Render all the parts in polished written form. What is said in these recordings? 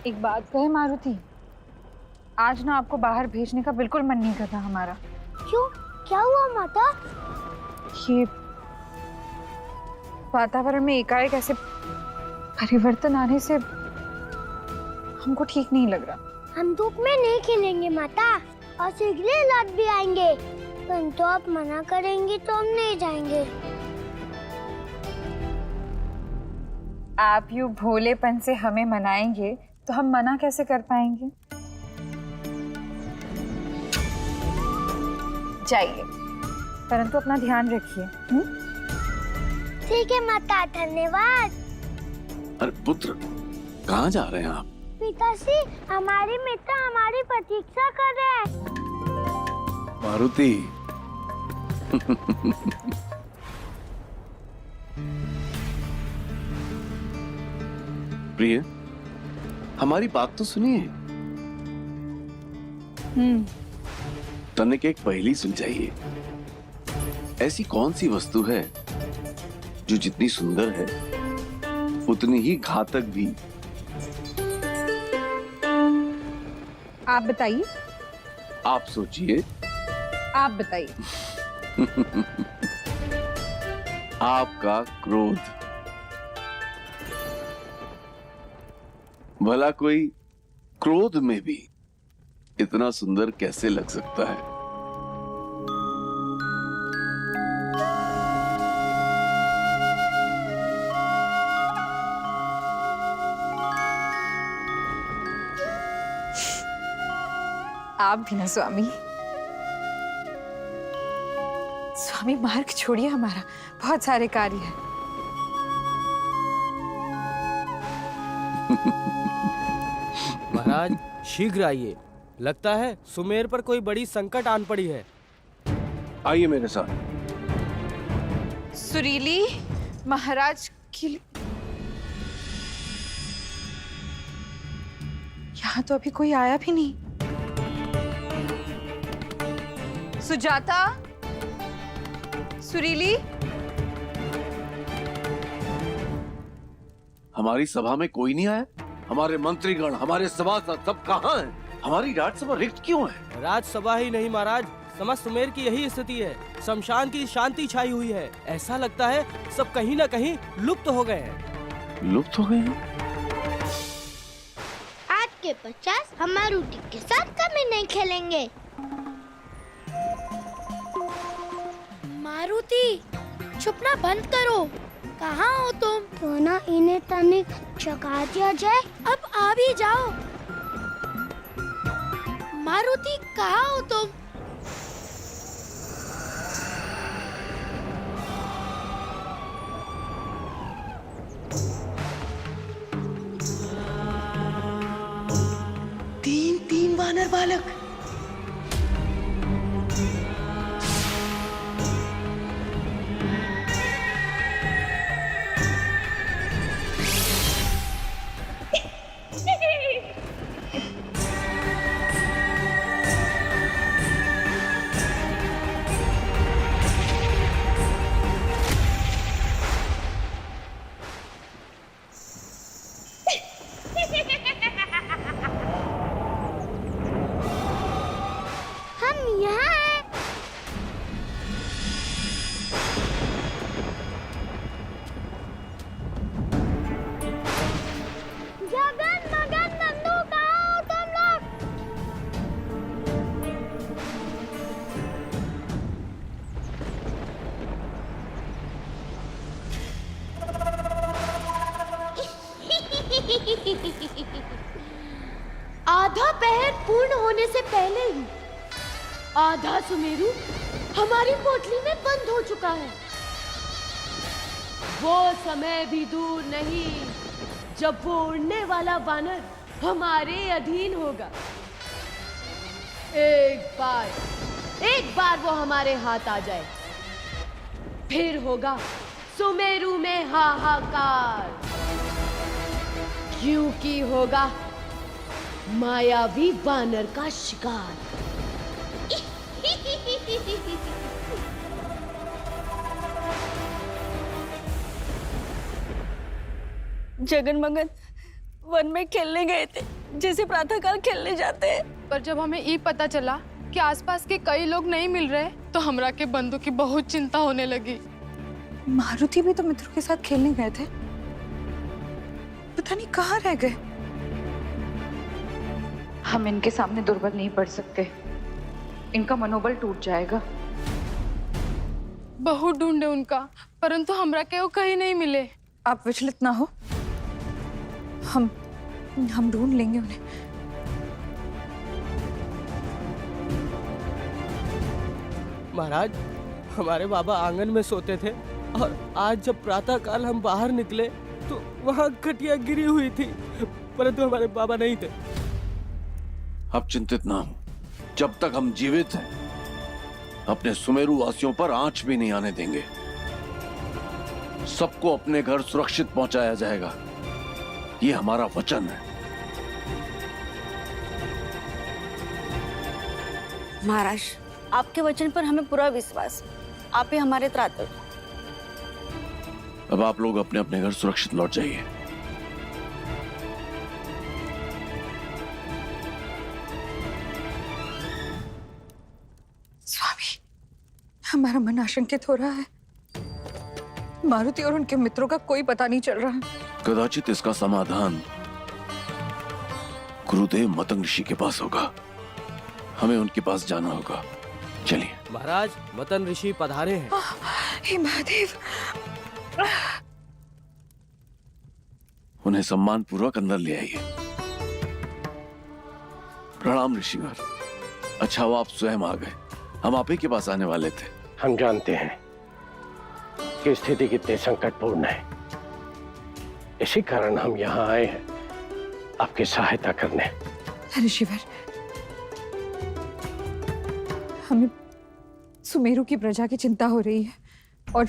एक बात कहे मारुति, आज ना आपको बाहर भेजने का बिल्कुल मन नहीं कर रहा हमारा। क्यों? क्या हुआ माता? ये वातावरण में एकाएक ऐसे परिवर्तन आने से हमको ठीक नहीं लग रहा। हम धूप में नहीं खेलेंगे माता, और शीघ्र लौट भी आएंगे। परंतु आप मना करेंगे तो हम नहीं जाएंगे। आप यूं भोलेपन से हमें मनाएंगे तो हम मना कैसे कर पाएंगे? जाइए, परंतु अपना ध्यान रखिए। ठीक है माता, धन्यवाद। अरे पुत्र, कहाँ जा रहे हैं आप? पिताश्री, हमारे मित्र हमारी प्रतीक्षा कर रहे हैं। मारुति। प्रिय, हमारी बात तो सुनिए। तनिक एक पहेली सुलझाइए। ऐसी कौन सी वस्तु है जो जितनी सुंदर है उतनी ही घातक भी? आप बताइए। आप सोचिए। आप बताइए। आपका क्रोध। भला कोई क्रोध में भी इतना सुंदर कैसे लग सकता है? आप भी ना स्वामी। स्वामी मार्ग छोड़िए हमारा, बहुत सारे कार्य हैं। महाराज शीघ्र आइए, लगता है सुमेर पर कोई बड़ी संकट आन पड़ी है। आइए मेरे साथ। सुरीली महाराज की यहाँ तो अभी कोई आया भी नहीं। सुजाता, सुरीली, हमारी सभा में कोई नहीं आया? हमारे मंत्रीगण, हमारे सभासद सब कहाँ हैं? हमारी राजसभा रिक्त क्यों है? राजसभा ही नहीं महाराज, समस्त सुमेर की यही स्थिति है। शमशान की शांति छाई हुई है। ऐसा लगता है सब कहीं न कहीं लुप्त हो गए हैं। लुप्त हो गए हैं? आज के 50 हम मारुति के साथ कभी नहीं खेलेंगे। मारुति, छुपना बंद करो। कहाँ हो तुम? तो ना इन्हें तनिक जगा दिया जाए। अब आ भी जाओ। मारुति, कहाँ हो तुम? तीन वानर बालक। हम यहाँ हैं। जगन मगन नंदू, कहाँ हो तुम लोग? आधा पहर पूर्ण होने से पहले ही आधा सुमेरु हमारी पोटली में बंद हो चुका है। वो समय भी दूर नहीं जब वो उड़ने वाला वानर हमारे अधीन होगा। एक बार वो हमारे हाथ आ जाए, फिर होगा सुमेरु में हाहाकार, क्योंकि होगा मायावी वानर का शिकार। जगन मगन वन में खेलने गए थे, जैसे प्रातःकाल खेलने जाते हैं। पर जब हमें ये पता चला कि आसपास के कई लोग नहीं मिल रहे, तो हमरा के बंधु की बहुत चिंता होने लगी। मारुति भी तो मित्रों के साथ खेलने गए थे, पता नहीं कहाँ रह गए। हम इनके सामने दुर्बल नहीं पड़ सकते, इनका मनोबल टूट जाएगा। बहुत ढूंढे उनका, परंतु हमरा के वो कहीं नहीं मिले। आप विचलित ना हो, हम ढूंढ लेंगे उन्हें। महाराज, हमारे बाबा आंगन में सोते थे और आज जब प्रातःकाल हम बाहर निकले तो वहाँ खटिया गिरी हुई थी, परंतु हमारे बाबा नहीं थे। अब चिंतित ना हो, जब तक हम जीवित हैं अपने सुमेरु वासियों पर आंच भी नहीं आने देंगे। सबको अपने घर सुरक्षित पहुंचाया जाएगा, ये हमारा वचन है। महाराज, आपके वचन पर हमें पूरा विश्वास, आप ही हमारे त्राता। अब आप लोग अपने अपने घर सुरक्षित लौट जाइए। स्वामी, हमारा मन आशंकित हो रहा है। मारुति और उनके मित्रों का कोई पता नहीं चल रहा। कदाचित इसका समाधान गुरुदेव मतंग ऋषि के पास होगा, हमें उनके पास जाना होगा। चलिए। महाराज, मतन ऋषि पधारे हैं। हे महादेव, उन्हें सम्मान पूर्वक अंदर ले आइए। प्रणाम ऋषिवर। अच्छा वो आप स्वयं आ गए, हम आप ही के पास आने वाले थे। हम जानते हैं कि स्थिति कितनी संकटपूर्ण है, इसी कारण हम यहाँ आए हैं आपकी सहायता करने। ऋषिवर, हमें सुमेरु की प्रजा की चिंता हो रही है और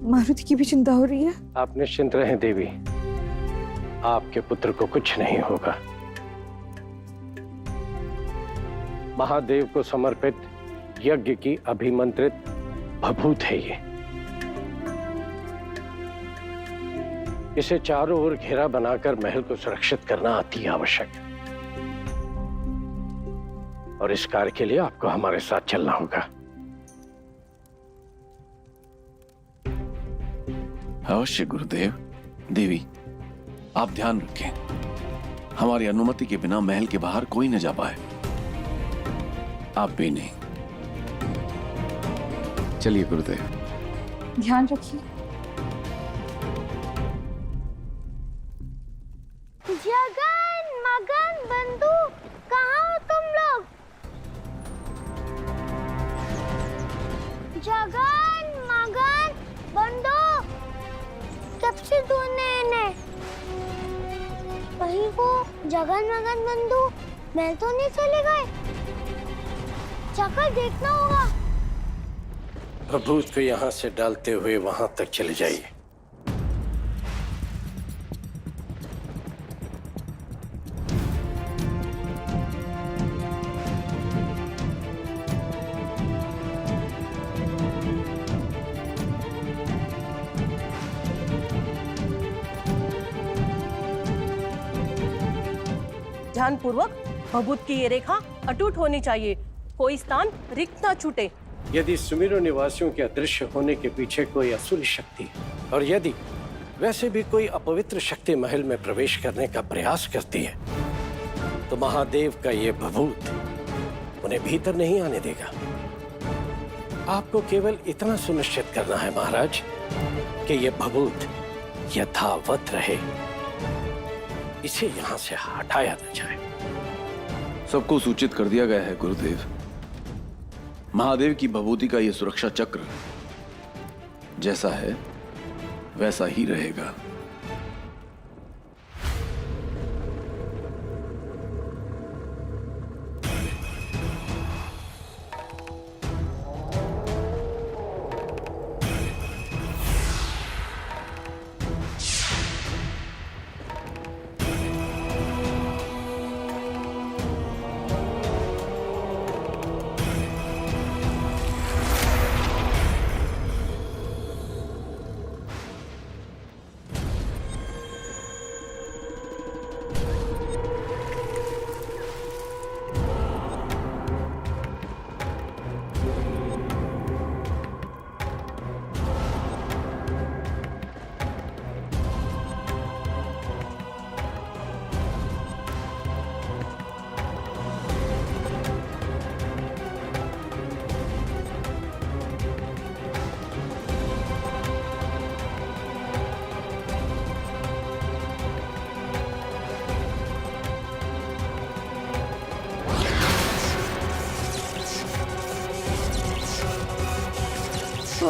मारुति की भी चिंता हो रही है। आप निश्चिंत रहें देवी, आपके पुत्र को कुछ नहीं होगा। महादेव को समर्पित यज्ञ की अभिमंत्रित भभूत है ये। इसे चारों ओर घेरा बनाकर महल को सुरक्षित करना अति आवश्यक है और इस कार्य के लिए आपको हमारे साथ चलना होगा। अवश्य गुरुदेव। देवी, आप ध्यान रखें, हमारी अनुमति के बिना महल के बाहर कोई न जा पाए। आप भी नहीं। चलिए गुरुदेव। ध्यान रखिए। जगन मगन बंधु, कहाँ हो तुम लोग? जगन मगन बंधु, कब से ढूंढने इन्हें? कहीं वो जगन मगन बंधु महल तो नहीं चले गए? जाकर देखना होगा। भभूत को यहाँ से डालते हुए वहां तक चले जाइए। ध्यानपूर्वक भभूत की ये रेखा अटूट होनी चाहिए, कोई स्थान रिक्त न छूटे। यदि सुमेरु निवासियों के अदृश्य होने के पीछे कोई असुरी शक्ति है और यदि वैसे भी कोई अपवित्र शक्ति महल में प्रवेश करने का प्रयास करती है, तो महादेव का ये भभूत उन्हें भीतर नहीं आने देगा। आपको केवल इतना सुनिश्चित करना है महाराज कि ये भभूत यथावत रहे, इसे यहाँ से हटाया न जाए। सबको सूचित कर दिया गया है गुरुदेव। महादेव की भभूति का यह सुरक्षा चक्र जैसा है वैसा ही रहेगा।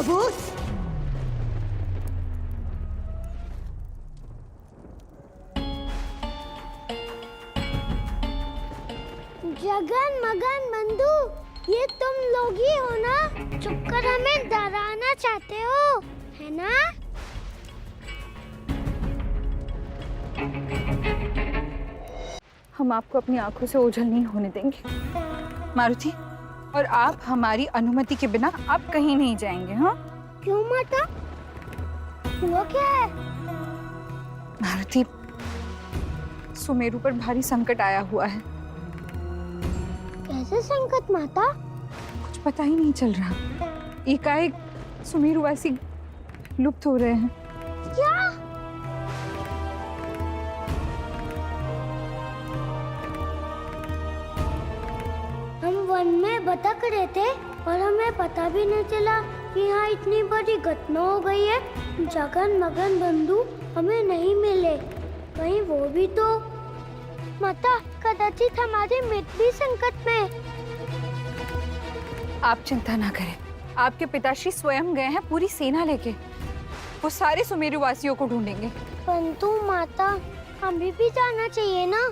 बबूत। जगन मगन बंधु, ये तुम लोग ही हो ना? चुप कर हमें डराना चाहते हो, है ना? हम आपको अपनी आंखों से ओझल नहीं होने देंगे मारुति, और आप हमारी अनुमति के बिना आप कहीं नहीं जाएंगे। हाँ? क्यों माता? हुआ क्या है? मारुति, सुमेरु पर भारी संकट आया हुआ है। कैसे संकट माता? कुछ पता ही नहीं चल रहा। एकाएक सुमेरुवासी लुप्त हो रहे हैं। क्या? हम वन में भटक रहे थे और हमें पता भी नहीं चला कि यहाँ इतनी बड़ी घटना हो गई है। जगन मगन बंधु हमें नहीं मिले, कहीं वो भी तो। माता, कदाचित हमारे मित्र भी संकट में। आप चिंता ना करें, आपके पिताश्री स्वयं गए हैं पूरी सेना लेके। वो सारे सुमेरुवासियों को ढूंढेंगे। परंतु माता, हमें भी जाना चाहिए ना।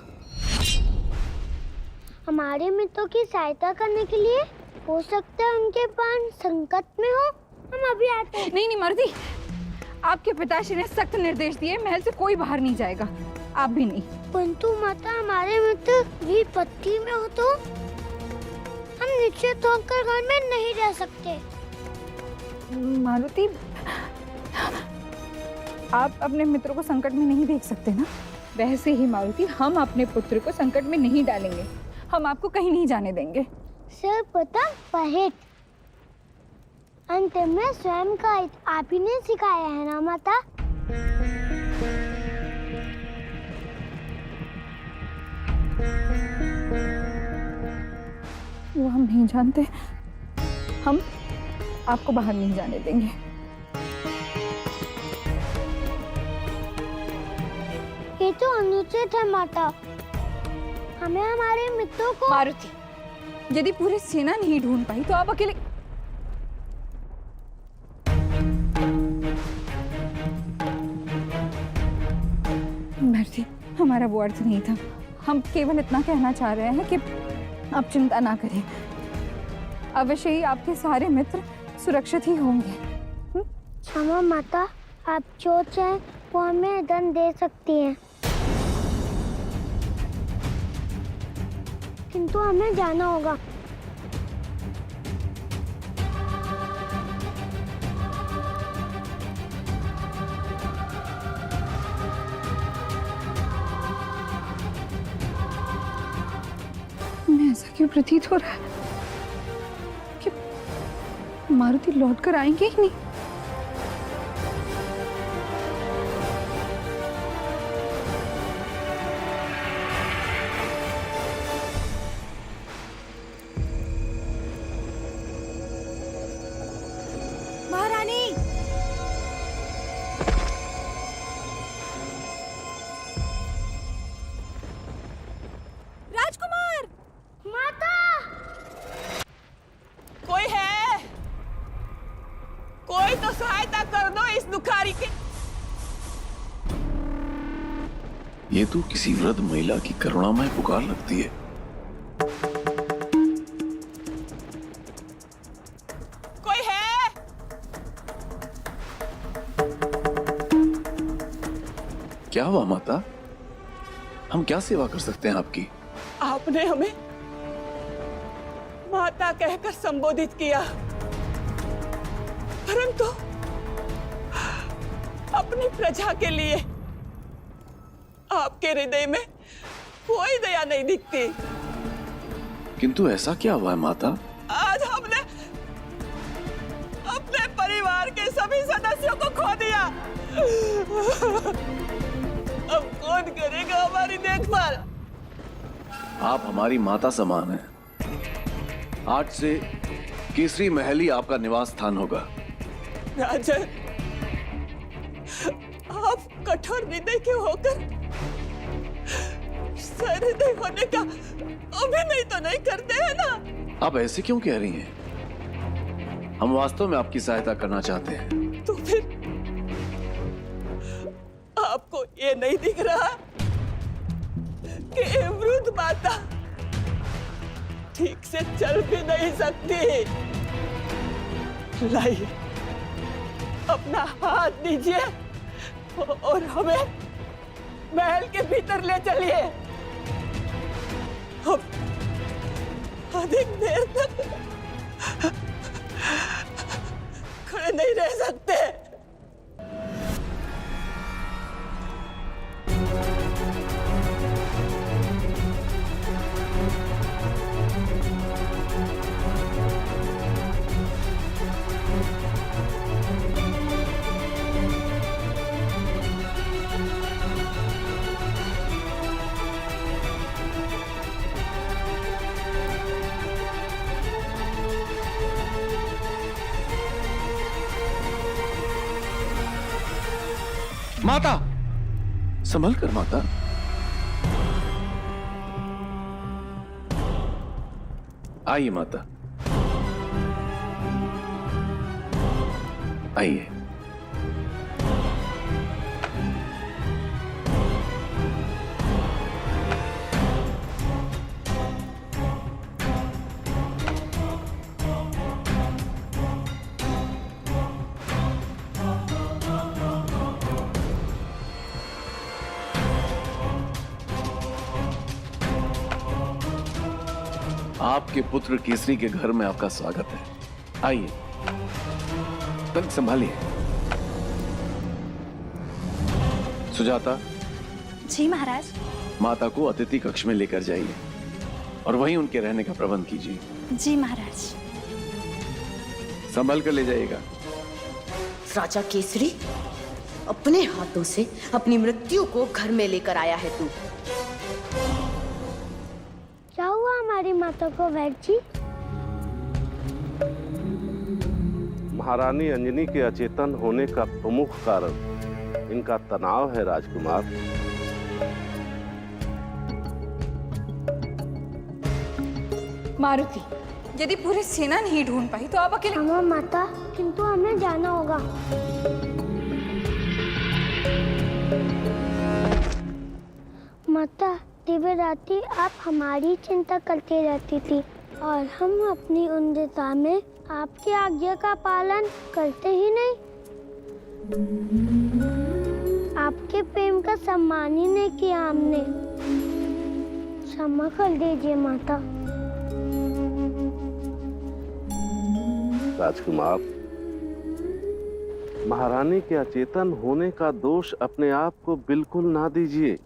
हमारे मित्रों की सहायता करने के लिए। हो सकता है उनके प्राण संकट में हो। हम अभी आते हैं। नहीं मारुति, आपके पिताश्री ने सख्त निर्देश दिए, महल से कोई बाहर नहीं जाएगा, आप भी नहीं। परंतु माता, हमारे मित्र विपत्ति में हो तो हम निश्चित होकर घर में नहीं रह सकते। मारुति, आप अपने मित्रों को संकट में नहीं देख सकते ना। वैसे ही मारुति, हम अपने पुत्र को संकट में नहीं डालेंगे। हम आपको कहीं नहीं जाने देंगे। सर पता पहेट अंत में स्वयं का आप ही ने सिखाया है ना माता? वो हम नहीं जानते। हम आपको बाहर नहीं जाने देंगे। ये तो अनुचित है माता। हमें हमारे मित्रों को। मारुति, यदि पूरी सेना नहीं ढूंढ पाई तो आप अकेले। मारुति, हमारा वो अर्थ नहीं था। हम केवल इतना कहना चाह रहे हैं कि आप चिंता ना करें। अवश्य ही आपके सारे मित्र सुरक्षित ही होंगे। क्षमा माता, आप जो चाहें वो हमें दंड दे सकती हैं, किंतु हमें जाना होगा। मैं ऐसा क्यों प्रतीत हो रहा है कि मारुति लौट कर आएंगे ही नहीं। महारानी, राजकुमार, माता, कोई है? कोई तो सहायता कर दो इस दुखारी की। ये तो किसी वृद्ध महिला की करुणामय पुकार लगती है। कोई है? क्या हुआ माता? हम क्या सेवा कर सकते हैं आपकी? आपने हमें माता कहकर संबोधित किया, परंतु अपनी प्रजा के लिए आपके हृदय में कोई दया नहीं दिखती। किंतु ऐसा क्या हुआ है माता? आज हमने अपने परिवार के सभी सदस्यों को खो दिया। अब कौन करेगा हमारी देखभाल? आप हमारी माता समान हैं। आज से केसरी महल ही आपका निवास स्थान होगा। राजन, आप कठोर हृदय के होकर सहृदय होने का अभिनय तो नहीं करते हैं ना? आप ऐसे क्यों कह रही हैं? हम वास्तव में आपकी सहायता करना चाहते हैं। तो फिर आपको ये नहीं दिख रहा कि ये वृद्ध माता ठीक से चल भी नहीं सकती? लाइए अपना हाथ दीजिए और हमें महल के भीतर ले चलिए। हम अधिक देर तक खड़े नहीं रह सकते। माता, संभल कर माता। आइए माता, आइए। आपके पुत्र केसरी के घर में आपका स्वागत है। आइए, तनिक संभालिए। सुजाता, जी महाराज। माता को अतिथि कक्ष में लेकर जाइए और वहीं उनके रहने का प्रबंध कीजिए। जी महाराज। संभल कर ले जाइएगा। राजा केसरी, अपने हाथों से अपनी मृत्यु को घर में लेकर आया है तू। क्या हुआ हमारी माता को वैद्य जी? महारानी अंजनी के अचेतन होने का प्रमुख कारण इनका तनाव है राजकुमार। मारुति, यदि पूरी सेना नहीं ढूंढ पाई तो आप अकेले। हाँ माता, किंतु हमें जाना होगा। माता, दिव्य रात्रि आप हमारी चिंता करती रहती थी और हम अपनी उन्नतता में आपकी आज्ञा का पालन करते ही नहीं। आपके प्रेम का सम्मान ही नहीं किया हमने। क्षमा कर दीजिए माता। राजकुमार, महारानी के अचेतन होने का दोष अपने आप को बिल्कुल ना दीजिए।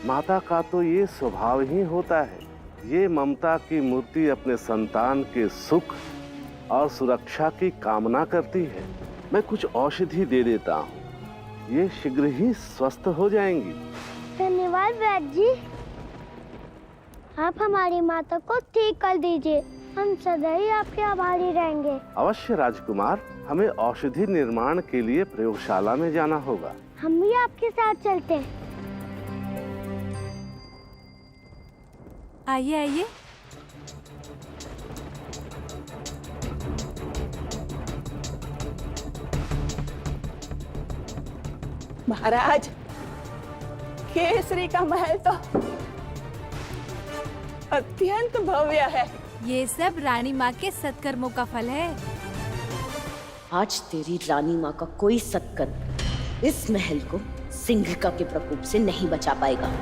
माता का तो ये स्वभाव ही होता है। ये ममता की मूर्ति अपने संतान के सुख और सुरक्षा की कामना करती है। मैं कुछ औषधि दे देता हूँ, ये शीघ्र ही स्वस्थ हो जाएंगी। धन्यवाद वैद्य जी। आप हमारी माता को ठीक कर दीजिए। हम सदा ही आपके आभारी रहेंगे। अवश्य राजकुमार, हमें औषधि निर्माण के लिए प्रयोगशाला में जाना होगा। हम भी आपके साथ चलते हैं। आइए आइए। महाराज, केसरी का महल तो अत्यंत भव्य है। ये सब रानी माँ के सत्कर्मों का फल है। आज तेरी रानी माँ का कोई सत्कर्म इस महल को सिंघिका के प्रकोप से नहीं बचा पाएगा।